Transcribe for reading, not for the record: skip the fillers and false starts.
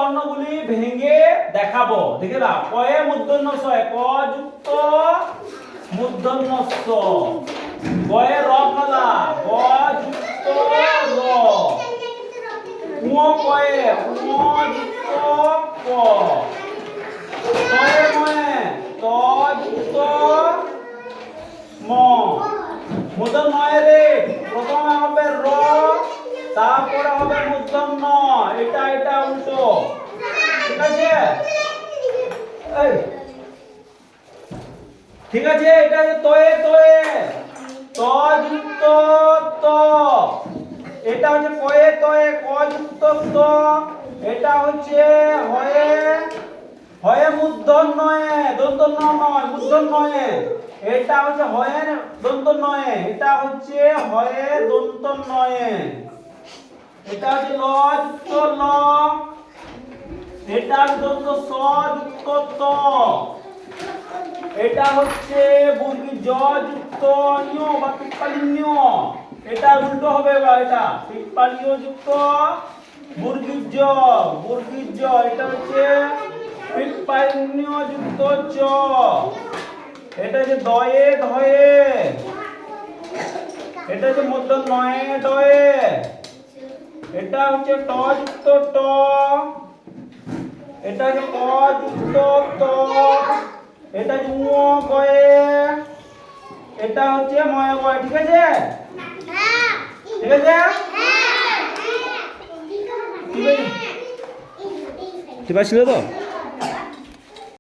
বর্ণগুলি ভেঙে দেখাবো। দেখে দাও, কয়ে মূর্ধন্য ষ, ক যুক্ত মূর্ধন্য ষ, গয়ে র ফলা, গ যুক্ত র, উ কয়ে, উ যুক্ত ক, তয়ে ময়ে, ত যুক্ত ম, মূর্ধন্য নয় রে, প্রথমে হবে র, তারপরে হবে মূর্ধন্য, এটা এটা উল্টো, ঠিক আছে? এই ঠিক আছে, এটা হচ্ছে তয়ে তয়ে, ত যুক্ত ত, এটা হচ্ছে কয়ে তয়ে, ক যুক্ত ত, এটা হচ্ছে হয়ে, হয়ে মূর্ধন্যয়ে, দন্তন্য নয় মূর্ধন্যয়ে, এটা হচ্ছে হয়ে দন্তন্যয়ে, এটা হচ্ছে হয়ে দন্তন্যয়ে, এটা হচ্ছে ল যুক্ত ল, এটা দন্ত স যুক্ত ত, এটা হচ্ছে বর্গী জ যুক্ত ঞ বা পিপ্পালিন্য, এটা উল্টো হবে বা এটা পিপ্পালিয় যুক্ত বর্গী জ, এটা হচ্ছে পিপ্পালিন্য যুক্ত চ, এটা হচ্ছে দয়ে ধয়ে, এটা হচ্ছে মধ্য নয়ে ডয়ে, এটা হচ্ছে ট যুক্ত ট, এটা হচ্ছে ক যুক্ত ত, এটা হচ্ছে উ গয়ে, এটা হচ্ছে ময় গয়ে, ঠিক আছে? ঠিক আছে? ঠিক আছে? ঠিক আছে তো?